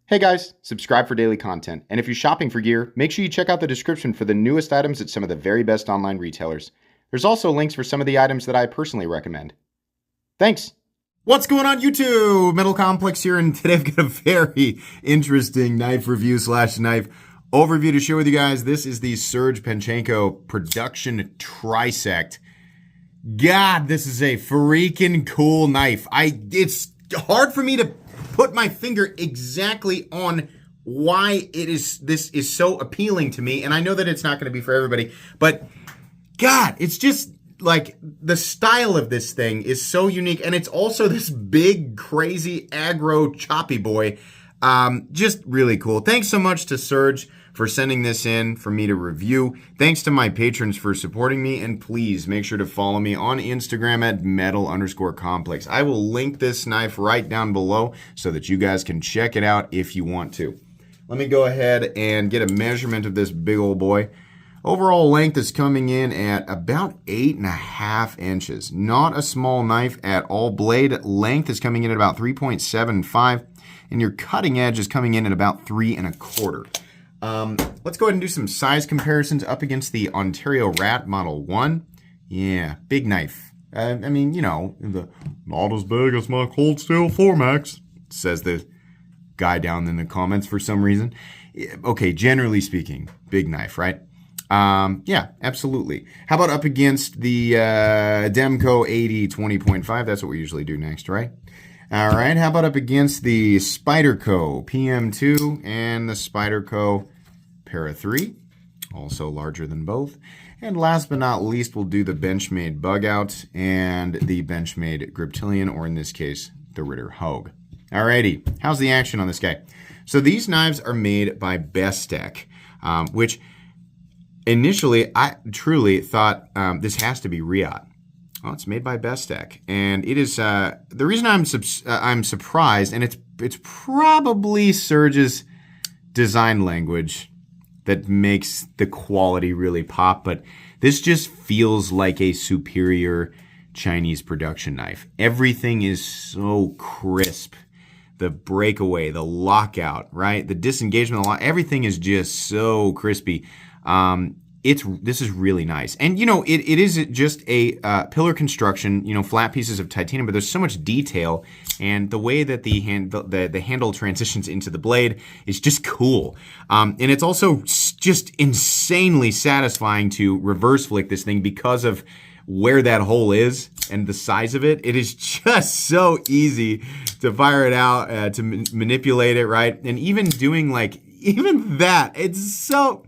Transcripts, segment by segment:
Hey guys, subscribe for daily content. And if you're shopping for gear, make sure you check out the description for the newest items at some of the very best online retailers. There's also links for some of the items that I personally recommend. Thanks! What's going on YouTube? Metal Complex here, and today I've got a very interesting knife review / knife overview to share with you guys. This is the Serge Panchenko Production Trisect. God, this is a freaking cool knife. It's hard for me to put my finger exactly on why this is so appealing to me, and I know that it's not going to be for everybody, but God, it's just like the style of this thing is so unique, and it's also this big, crazy, aggro, choppy boy. Just really cool. Thanks so much to Serge for sending this in for me to review. Thanks to my patrons for supporting me, and please make sure to follow me on Instagram at metal_complex. I will link this knife right down below so that you guys can check it out if you want to. Let me go ahead and get a measurement of this big old boy. Overall length is coming in at about 8.5 inches. Not a small knife at all. Blade length is coming in at about 3.75, and your cutting edge is coming in at about 3.25. Let's go ahead and do some size comparisons up against the Ontario Rat Model 1. Yeah, big knife. I mean, you know, not as big as my Cold Steel 4MAX, says the guy down in the comments for some reason. Okay, generally speaking, big knife, right? Yeah, absolutely. How about up against the Demco 80 20.5? That's what we usually do next, right? All right, how about up against the Spyderco PM2 and the Spyderco Para 3, also larger than both. And last but not least, we'll do the Benchmade Bug Out and the Benchmade Griptilian, or in this case, the Ritter Hogue. Alrighty, how's the action on this guy? So these knives are made by Bestech, which initially I truly thought this has to be Riot. Well, it's made by Bestech, and it is the reason I'm surprised, and it's probably Serge's design language that makes the quality really pop, but this just feels like a superior Chinese production knife. Everything is so crisp. The breakaway, the lockout, right? The disengagement, everything is just so crispy. This is really nice. And, you know, it is just a pillar construction, you know, flat pieces of titanium, but there's so much detail, and the way that the handle transitions into the blade is just cool. And it's also just insanely satisfying to reverse flick this thing because of where that hole is and the size of it. It is just so easy to fire it out, to manipulate it, right? And even doing even that, it's so...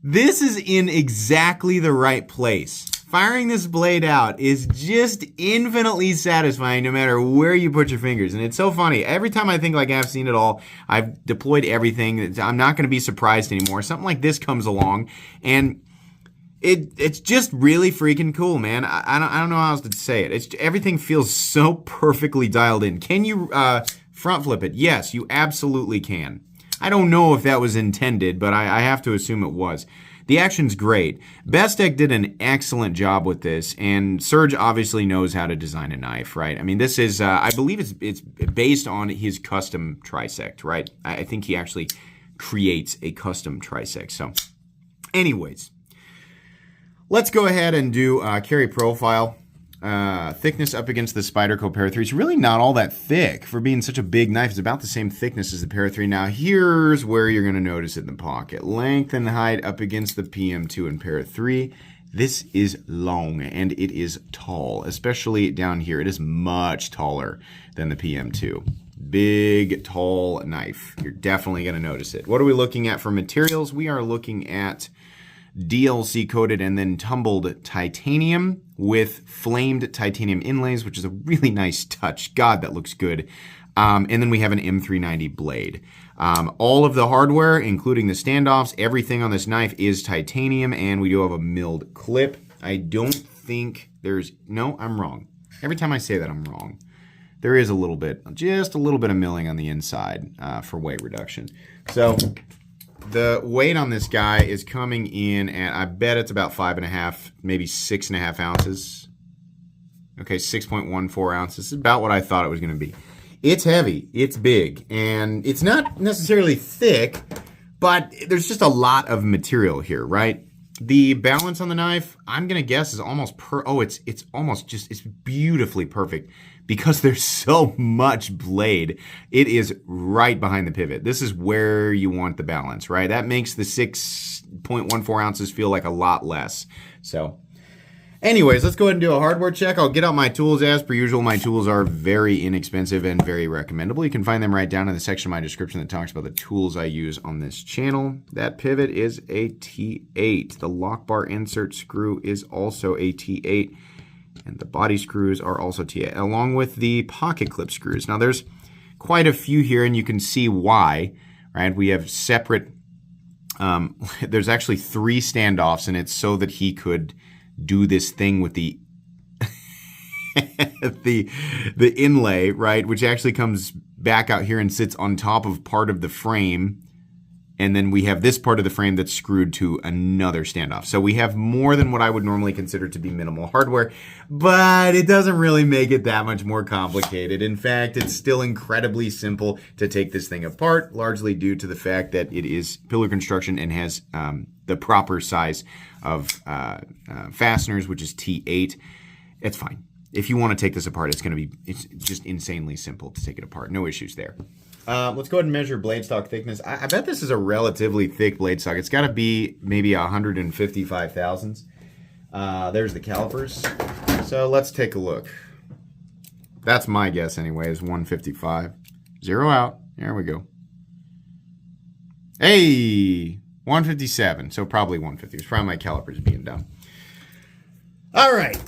This is in exactly the right place. Firing this blade out is just infinitely satisfying no matter where you put your fingers. And it's so funny. Every time I think like I've seen it all, I've deployed everything, I'm not going to be surprised anymore. Something like this comes along, and it's just really freaking cool, man. I don't know how else to say it. Everything feels so perfectly dialed in. Can you front flip it? Yes, you absolutely can. I don't know if that was intended, but I have to assume it was. The action's great. Bestech did an excellent job with this, and Serge obviously knows how to design a knife, right? I mean, this is, I believe it's based on his custom Trisect, right? I think he actually creates a custom Trisect. So, anyways, let's go ahead and do carry profile. Thickness up against the Spyderco Para 3. It's really not all that thick for being such a big knife. It's about the same thickness as the Para 3. Now, here's where you're going to notice it in the pocket. Length and height up against the PM2 and Para 3. This is long, and it is tall, especially down here. It is much taller than the PM2. Big, tall knife. You're definitely going to notice it. What are we looking at for materials? We are looking at DLC coated and then tumbled titanium with flamed titanium inlays, which is a really nice touch. God, that looks good. And then we have an M390 blade. All of the hardware, including the standoffs, everything on this knife is titanium, and we do have a milled clip. I don't think there's... No, I'm wrong. Every time I say that, I'm wrong. There is a little bit, just a little bit of milling on the inside for weight reduction. So... the weight on this guy is coming in at, I bet it's about 5.5, maybe 6.5 ounces. Okay, 6.14 ounces. This is about what I thought it was going to be. It's heavy, it's big, and it's not necessarily thick, but there's just a lot of material here, right? The balance on the knife, I'm gonna guess, is almost it's almost just, it's beautifully perfect because there's so much blade. It is right behind the pivot. This is where you want the balance, right? That makes the 6.14 ounces feel like a lot less. So anyways, let's go ahead and do a hardware check. I'll get out my tools as per usual. My tools are very inexpensive and very recommendable. You can find them right down in the section of my description that talks about the tools I use on this channel. That pivot is a T8. The lock bar insert screw is also a T8. And the body screws are also T8, along with the pocket clip screws. Now there's quite a few here, and you can see why, right? We have separate, there's actually 3 standoffs, and it's so that he could do this thing with the the inlay, right, which actually comes back out here and sits on top of part of the frame, and then we have this part of the frame that's screwed to another standoff. So we have more than what I would normally consider to be minimal hardware, but it doesn't really make it that much more complicated. In fact, it's still incredibly simple to take this thing apart, largely due to the fact that it is pillar construction and has the proper size of fasteners, which is T8. It's fine. If you want to take this apart, it's just insanely simple to take it apart. No issues there. Let's go ahead and measure blade stock thickness. I bet this is a relatively thick blade stock. It's got to be maybe 155 thousandths. There's the calipers. So let's take a look. That's my guess anyway, is 155. Zero out. There we go. Hey, 157. So probably 150. It's probably my calipers being dumb. All right.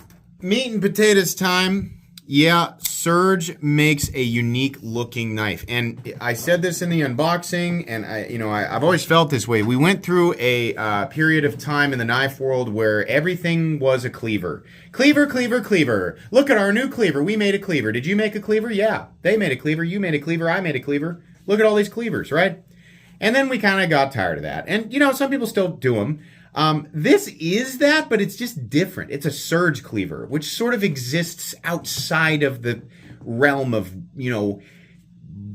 Meat and potatoes time. Yeah, Serge makes a unique looking knife. And I said this in the unboxing, and I've always felt this way. We went through a period of time in the knife world where everything was a cleaver. Cleaver, cleaver, cleaver. Look at our new cleaver. We made a cleaver. Did you make a cleaver? Yeah. They made a cleaver. You made a cleaver. I made a cleaver. Look at all these cleavers, right? And then we kind of got tired of that. And, some people still do them. This is that, but it's just different. It's a Serge cleaver, which sort of exists outside of the realm of,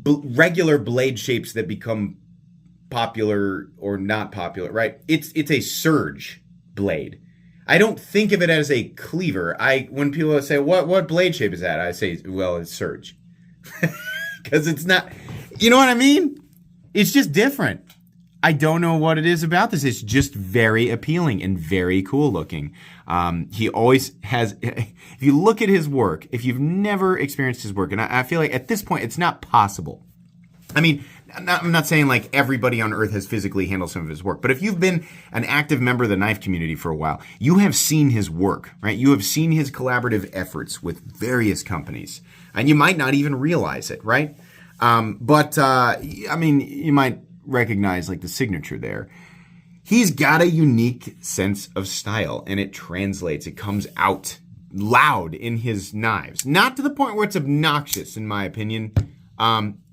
regular blade shapes that become popular or not popular, right? It's a Serge blade. I don't think of it as a cleaver. When people say, what blade shape is that? I say, well, it's Serge. Because it's not, you know what I mean? It's just different. I don't know what it is about this. It's just very appealing and very cool looking. He always has, if you look at his work, if you've never experienced his work, and I feel like at this point it's not possible. I mean, I'm not saying like everybody on earth has physically handled some of his work, but if you've been an active member of the knife community for a while, you have seen his work, right? You have seen his collaborative efforts with various companies, and you might not even realize it, right? You might recognize like the signature there. He's got a unique sense of style, and it translates. It comes out loud in his knives. Not to the point where it's obnoxious, in my opinion.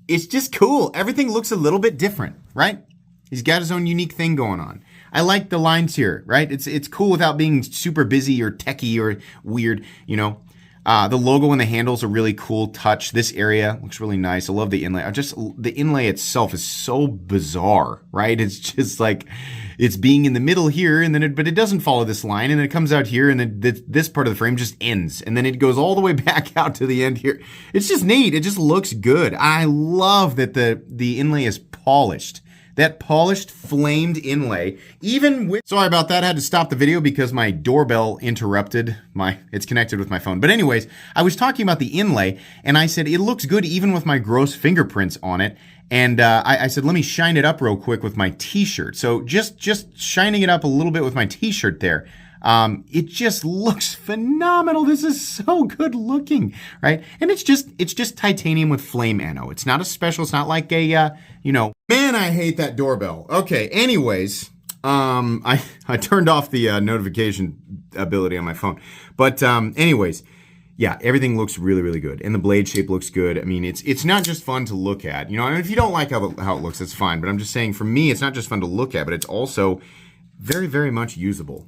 It's just cool. Everything looks a little bit different, right? He's got his own unique thing going on. I like the lines here, right? It's cool without being super busy or techie or weird, The logo and the handles are really cool touch. This area looks really nice. I love the inlay. The inlay itself is so bizarre, right? It's just like it's being in the middle here, and then but it doesn't follow this line, and then it comes out here, and then this part of the frame just ends, and then it goes all the way back out to the end here. It's just neat. It just looks good. I love that the inlay is polished. That polished, flamed inlay, even with... Sorry about that. I had to stop the video because my doorbell interrupted it's connected with my phone. But anyways, I was talking about the inlay, and I said, it looks good even with my gross fingerprints on it. And I said, let me shine it up real quick with my t-shirt. So just shining it up a little bit with my t-shirt there. It just looks phenomenal. This is so good looking, right? And it's just titanium with flame anno. It's not a special. It's not like a, Man, I hate that doorbell. Okay, anyways, I turned off the notification ability on my phone. But anyways, yeah, everything looks really, really good. And the blade shape looks good. I mean, it's not just fun to look at. And if you don't like how it looks, that's fine. But I'm just saying, for me, it's not just fun to look at, but it's also very, very much usable.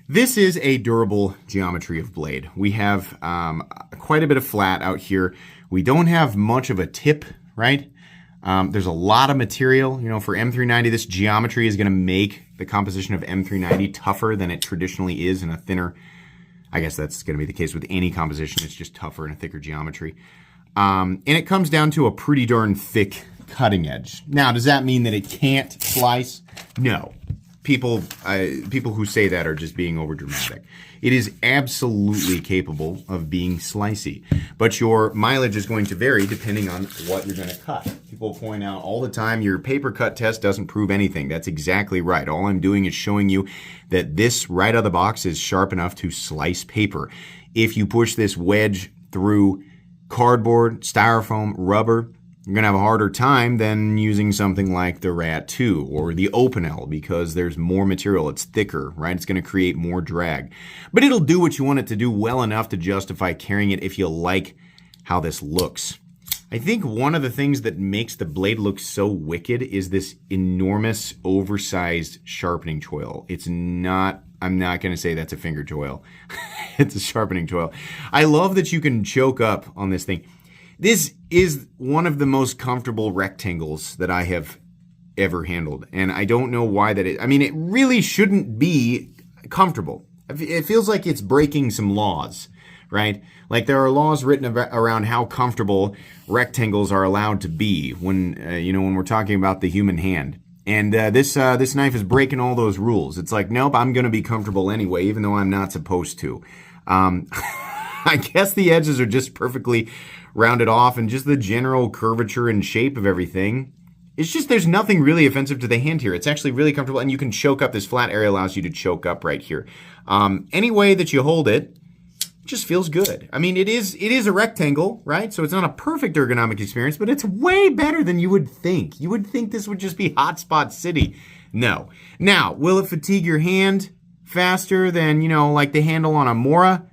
This is a durable geometry of blade. We have quite a bit of flat out here. We don't have much of a tip, right? There's a lot of material. For M390, this geometry is going to make the composition of M390 tougher than it traditionally is in a thinner. I guess that's going to be the case with any composition. It's just tougher in a thicker geometry. And it comes down to a pretty darn thick cutting edge. Now, does that mean that it can't slice? No. People who say that are just being overdramatic. It is absolutely capable of being slicey, but your mileage is going to vary depending on what you're going to cut. People point out all the time, your paper cut test doesn't prove anything. That's exactly right. All I'm doing is showing you that this right out of the box is sharp enough to slice paper. If you push this wedge through cardboard, styrofoam, rubber, you're going to have a harder time than using something like the Rat 2 or the Opinel because there's more material. It's thicker, right? It's going to create more drag. But it'll do what you want it to do well enough to justify carrying it if you like how this looks. I think one of the things that makes the blade look so wicked is this enormous, oversized sharpening choil. It's not, I'm not going to say that's a finger choil. It's a sharpening choil. I love that you can choke up on this thing. This is one of the most comfortable rectangles that I have ever handled. And I don't know why that is. I mean, it really shouldn't be comfortable. It feels like it's breaking some laws, right? Like there are laws written around how comfortable rectangles are allowed to be when, when we're talking about the human hand. And this knife is breaking all those rules. It's like, nope, I'm going to be comfortable anyway, even though I'm not supposed to. I guess the edges are just perfectly rounded off, and just the general curvature and shape of everything. It's just there's nothing really offensive to the hand here. It's actually really comfortable, and you can choke up. This flat area allows you to choke up right here. Any way that you hold it, it just feels good. I mean, it is a rectangle, right? So it's not a perfect ergonomic experience, but it's way better than you would think. You would think this would just be hotspot city. No. Now, will it fatigue your hand faster than, like the handle on a Mora?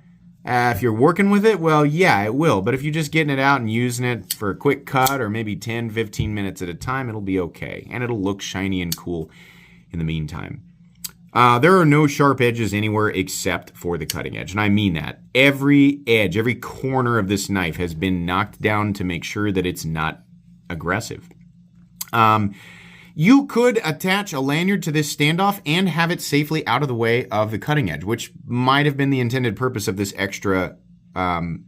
If you're working with it, well, yeah, it will. But if you're just getting it out and using it for a quick cut or maybe 10, 15 minutes at a time, it'll be okay. And it'll look shiny and cool in the meantime. There are no sharp edges anywhere except for the cutting edge. And I mean that. Every edge, every corner of this knife has been knocked down to make sure that it's not aggressive. You could attach a lanyard to this standoff and have it safely out of the way of the cutting edge, which might have been the intended purpose of this extra standoff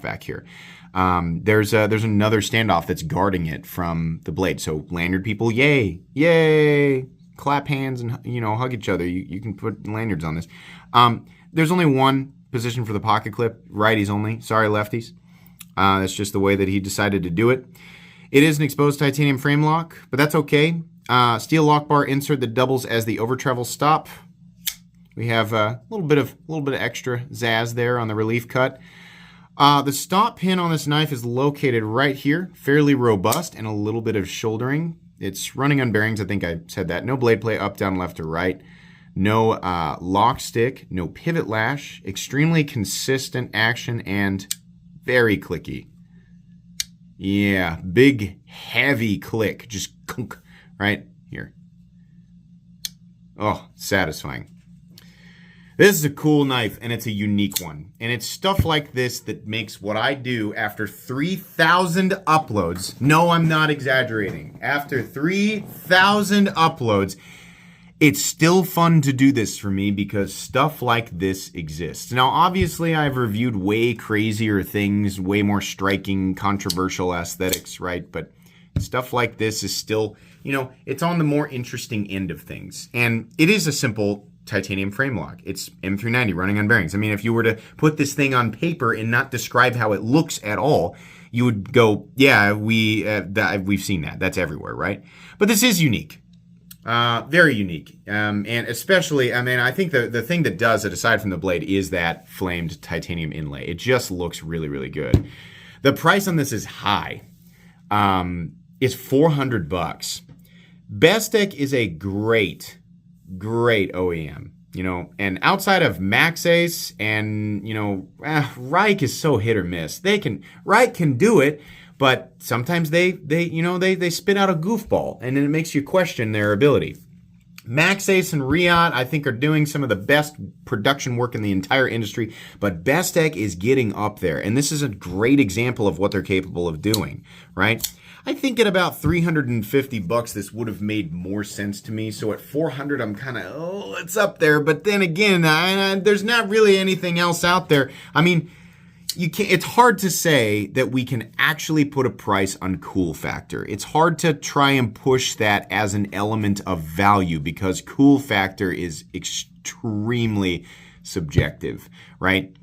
back here. There's another standoff that's guarding it from the blade. So lanyard people, yay, clap hands and hug each other. You can put lanyards on this. There's only one position for the pocket clip, righties only. Sorry, lefties. That's just the way that he decided to do it. It is an exposed titanium frame lock, but that's okay. Steel lock bar insert that doubles as the over travel stop. We have a little bit of extra zazz there on the relief cut. The stop pin on this knife is located right here, fairly robust and a little bit of shouldering. It's running on bearings. I think I said that. No blade play up, down, left, or right. No lock stick. No pivot lash. Extremely consistent action and very clicky. Yeah, big, heavy click. Just kunk, right here. Oh, satisfying. This is a cool knife, and it's a unique one. And it's stuff like this that makes what I do after 3,000 uploads. No, I'm not exaggerating. After 3,000 uploads, it's still fun to do this for me because stuff like this exists. Now, obviously, I've reviewed way crazier things, way more striking, controversial aesthetics, right? But stuff like this is still, it's on the more interesting end of things. And it is a simple titanium frame lock. It's M390 running on bearings. I mean, if you were to put this thing on paper and not describe how it looks at all, you would go, yeah, we've seen that. That's everywhere, right? But this is unique. Very unique. And especially, I think the thing that does it, aside from the blade, is that flamed titanium inlay. It just looks really, really good. The price on this is high. It's $400. Bestech is a great OEM, and outside of Maxace and, Reich is so hit or miss. Reich can do it, but sometimes they spit out a goofball, and then it makes you question their ability. Maxace and Riot, I think, are doing some of the best production work in the entire industry, but Bestech is getting up there, and this is a great example of what they're capable of doing, right? I think at about $350, this would have made more sense to me. So at $400, I'm kind of, oh, it's up there. But then again, there's not really anything else out there. I mean, it's hard to say that we can actually put a price on cool factor. It's hard to try and push that as an element of value because cool factor is extremely subjective, right?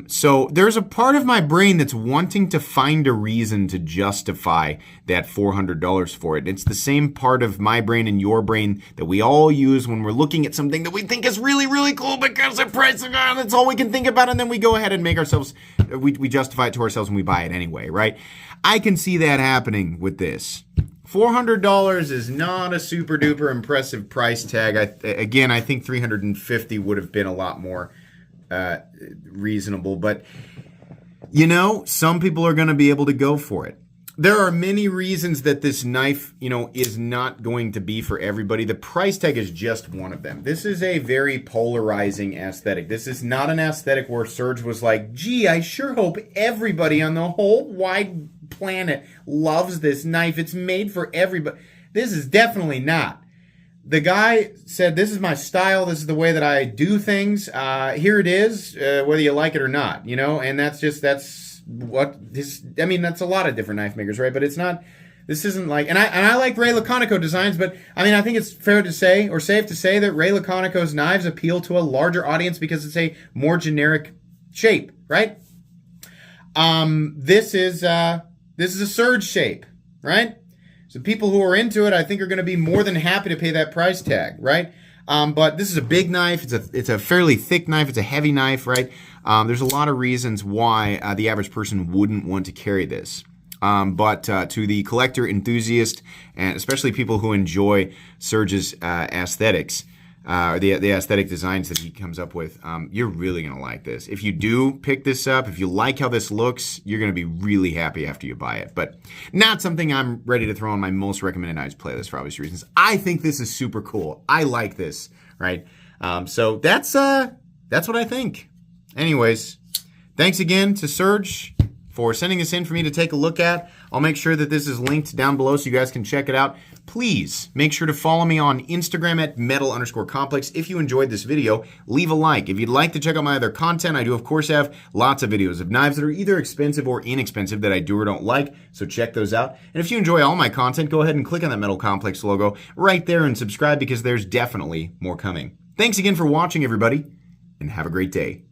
So there's a part of my brain that's wanting to find a reason to justify that $400 for it. It's the same part of my brain and your brain that we all use when we're looking at something that we think is really, really cool because the price of it, that's all we can think about, and then we go ahead and make ourselves, we justify it to ourselves and we buy it anyway, right? I can see that happening with this. $400 is not a super duper impressive price tag. I think $350 would have been a lot more reasonable, but some people are going to be able to go for it. There are many reasons that this knife, is not going to be for everybody. The price tag is just one of them. This is a very polarizing aesthetic. This is not an aesthetic where Serge was like, gee, I sure hope everybody on the whole wide planet loves this knife. It's made for everybody. This is definitely not. The guy said, this is my style. This is the way that I do things. Here it is, whether you like it or not, and that's a lot of different knife makers, right? But this isn't like, and I like Ray Laconico designs, but I think it's fair to say, or safe to say, that Ray Laconico's knives appeal to a larger audience because it's a more generic shape, right? This is a Serge shape, right? So people who are into it, I think, are going to be more than happy to pay that price tag, right? But this is a big knife. It's a fairly thick knife. It's a heavy knife, right? There's a lot of reasons why the average person wouldn't want to carry this. But to the collector enthusiast, and especially people who enjoy Serge's aesthetics, the aesthetic designs that he comes up with, you're really going to like this. If you do pick this up, if you like how this looks, you're going to be really happy after you buy it. But not something I'm ready to throw on my most recommended knives playlist for obvious reasons. I think this is super cool. I like this, right? So that's what I think. Anyways, thanks again to Serge for sending this in for me to take a look at. I'll make sure that this is linked down below so you guys can check it out. Please make sure to follow me on Instagram at metal_complex. If you enjoyed this video, leave a like. If you'd like to check out my other content, I do of course have lots of videos of knives that are either expensive or inexpensive that I do or don't like, so check those out. And if you enjoy all my content, go ahead and click on that Metal Complex logo right there and subscribe because there's definitely more coming. Thanks again for watching, everybody, and have a great day.